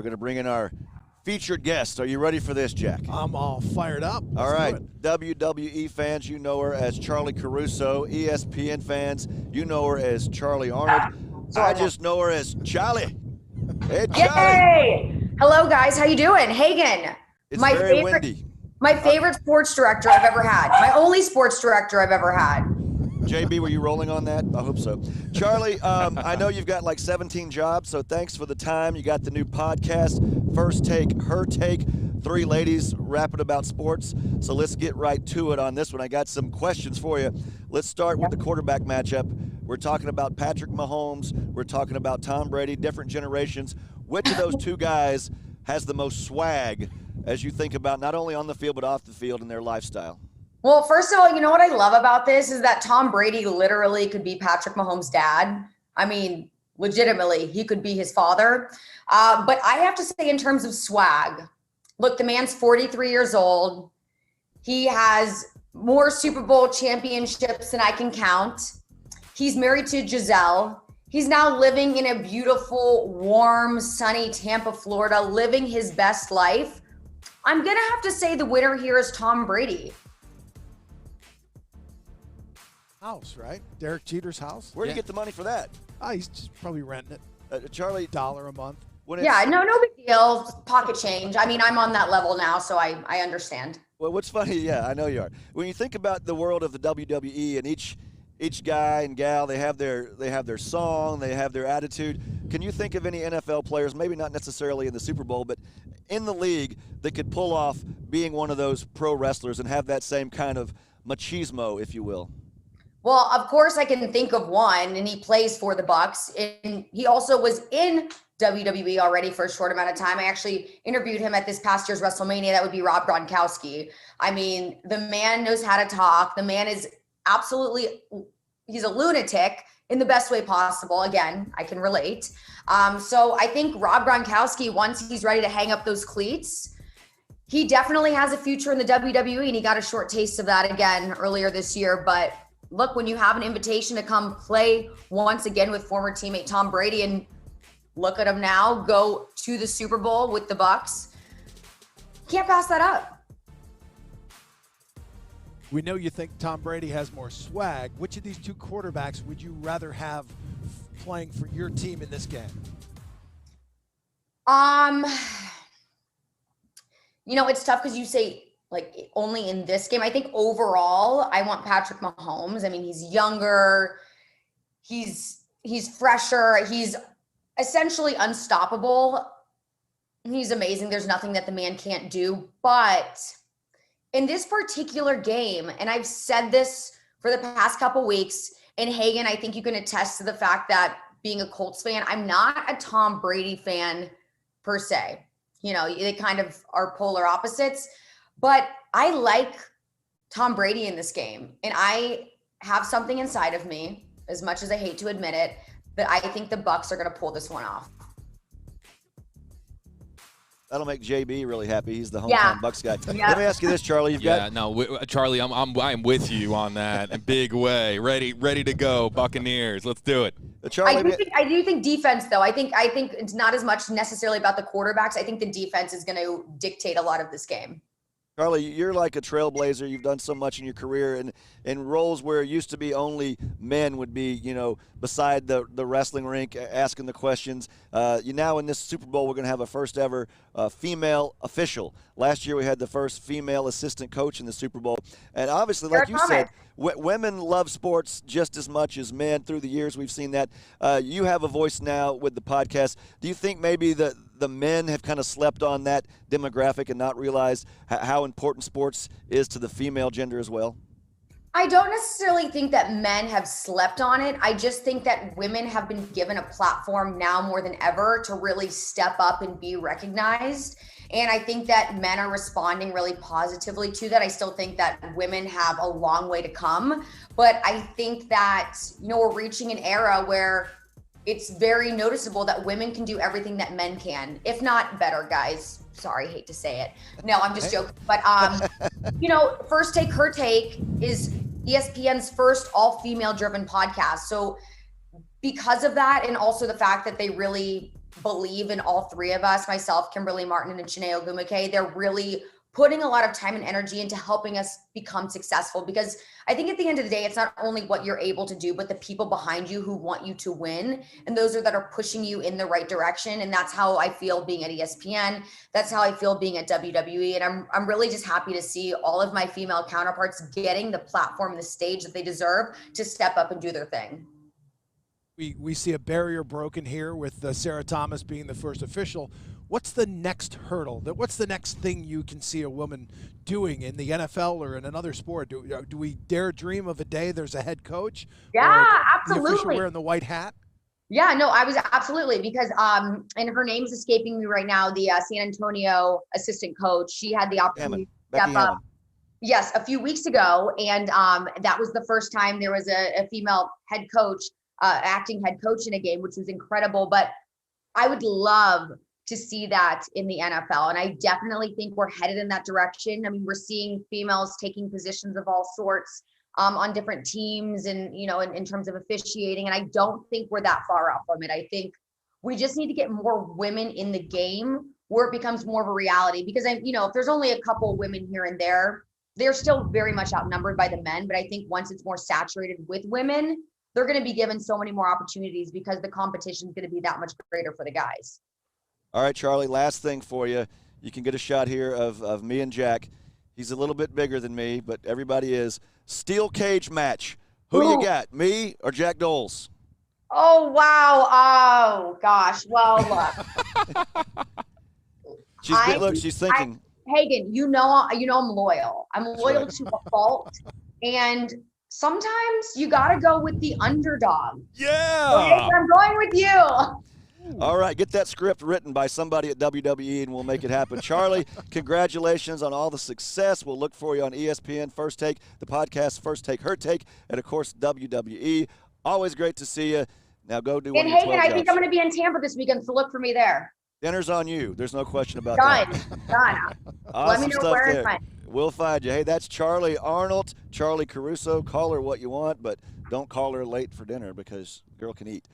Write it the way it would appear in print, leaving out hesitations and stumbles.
We're going to bring in our featured guest. Are you ready for this, Jack? I'm all fired up. All right. WWE fans, you know her as Charly Caruso. ESPN fans, you know her as Charly Arnolt. I just know her as Charly. Hey, Charly. Yay! Hello, guys. How you doing? Hagan. It's very windy. My favorite sports director I've ever had. My only sports director I've ever had. JB, were you rolling on that? I hope so. Charly, I know you've got like 17 jobs, so thanks for the time. You got the new podcast, First Take, Her Take, three ladies rapping about sports. So let's get right to it on this one. I got some questions for you. Let's start with the quarterback matchup. We're talking about Patrick Mahomes. We're talking about Tom Brady, different generations. Which of those two guys has the most swag as you think about not only on the field but off the field in their lifestyle? Well, first of all, you know what I love about this is that Tom Brady literally could be Patrick Mahomes' dad. I mean, legitimately, he could be his father. But I have to say in terms of swag, look, the man's 43 years old. He has more Super Bowl championships than I can count. He's married to Giselle. He's now living in a beautiful, warm, sunny Tampa, Florida, living his best life. I'm going to have to say the winner here is Tom Brady. House, right? Derek Jeter's house. Where do you get the money for that? He's just probably renting it. Charly, $1 a month. Yeah, no big deal. Pocket change. I mean, I'm on that level now, so I understand. Well, what's funny, yeah, I know you are. When you think about the world of the WWE and each guy and gal, they have their song, they have their attitude. Can you think of any NFL players, maybe not necessarily in the Super Bowl, but in the league that could pull off being one of those pro wrestlers and have that same kind of machismo, if you will? Well, of course I can think of one, and he plays for the Bucs, and he also was in WWE already for a short amount of time. I actually interviewed him at this past year's WrestleMania. That would be Rob Gronkowski. I mean, the man knows how to talk. The man is absolutely, he's a lunatic in the best way possible. Again, I can relate. So I think Rob Gronkowski, once he's ready to hang up those cleats, he definitely has a future in the WWE, and he got a short taste of that again earlier this year. But look, when you have an invitation to come play once again with former teammate Tom Brady, and look at him now go to the Super Bowl with the Bucs, can't pass that up. We know you think Tom Brady has more swag. Which of these two quarterbacks would you rather have playing for your team in this game? You know, it's tough because you say like only in this game. I think overall, I want Patrick Mahomes. I mean, he's younger, he's fresher, he's essentially unstoppable. He's amazing. There's nothing that the man can't do. But in this particular game, and I've said this for the past couple weeks, and Hagan, I think you can attest to the fact that being a Colts fan, I'm not a Tom Brady fan per se. You know, they kind of are polar opposites. But I like Tom Brady in this game. And I have something inside of me, as much as I hate to admit it, that I think the Bucs are going to pull this one off. That'll make JB really happy. He's the hometown Bucs guy. Yeah. Let me ask you this, Charly. Charly, I'm with you on that. In a big way. Ready to go. Buccaneers. Let's do it. Charly, I do think defense, though. I think it's not as much necessarily about the quarterbacks. I think the defense is going to dictate a lot of this game. Charly, you're like a trailblazer. You've done so much in your career, and in roles where it used to be only men would be, you know, beside the wrestling rink asking the questions. You now in this Super Bowl, we're going to have a first ever female official. Last year we had the first female assistant coach in the Super Bowl, and obviously, like you said, women love sports just as much as men. Through the years, we've seen that. You have a voice now with the podcast. Do you think maybe the men have kind of slept on that demographic and not realized how important sports is to the female gender as well? I don't necessarily think that men have slept on it. I just think that women have been given a platform now more than ever to really step up and be recognized. And I think that men are responding really positively to that. I still think that women have a long way to come. But I think that, you know, we're reaching an era where it's very noticeable that women can do everything that men can, if not better, guys. Sorry, hate to say it. No, I'm just joking. But, you know, First Take, Her Take is ESPN's first all-female driven podcast. So because of that, and also the fact that they really believe in all three of us, myself, Kimberly Martin, and Chiney Ogumake. They're really putting a lot of time and energy into helping us become successful, because I think at the end of the day, it's not only what you're able to do, but the people behind you who want you to win. And those are that are pushing you in the right direction. And that's how I feel being at ESPN. That's how I feel being at WWE. And I'm really just happy to see all of my female counterparts getting the platform, the stage that they deserve to step up and do their thing. We see a barrier broken here with Sarah Thomas being the first official. What's the next hurdle? What's the next thing you can see a woman doing in the NFL or in another sport? Do we dare dream of a day there's a head coach? Yeah, absolutely. The official wearing the white hat? Yeah, no, I was absolutely, because and her name's escaping me right now, the San Antonio assistant coach. She had the opportunity to step up. Yes, a few weeks ago, and that was the first time there was a female head coach, acting head coach in a game, which was incredible. But I would love to see that in the NFL. And I definitely think we're headed in that direction. I mean, we're seeing females taking positions of all sorts on different teams and, you know, in terms of officiating. And I don't think we're that far off from it. I think we just need to get more women in the game where it becomes more of a reality, because if there's only a couple of women here and there, they're still very much outnumbered by the men. But I think once it's more saturated with women, they're going to be given so many more opportunities because the competition is going to be that much greater for the guys. All right, Charly, last thing for you. You can get a shot here of me and Jack. He's a little bit bigger than me, but everybody is. Steel cage match. Who you got, me or Jack Doles? Oh, wow. Oh, gosh. Well, look. She's thinking. Hagan, you know I'm loyal. I'm loyal to a fault. And sometimes you got to go with the underdog. Yeah. Okay, I'm going with you. All right, get that script written by somebody at WWE, and we'll make it happen. Charly, congratulations on all the success. We'll look for you on ESPN First Take, the podcast First Take, Her Take, and, of course, WWE. Always great to see you. Now go do one of your 12 Hagan, I think jobs. I'm going to be in Tampa this weekend, so look for me there. Dinner's on you. There's no question about that. Done. Awesome. Let me know stuff where there. it's We'll find you. Hey, that's Charly Arnolt, Charly Caruso. Call her what you want, but don't call her late for dinner because girl can eat.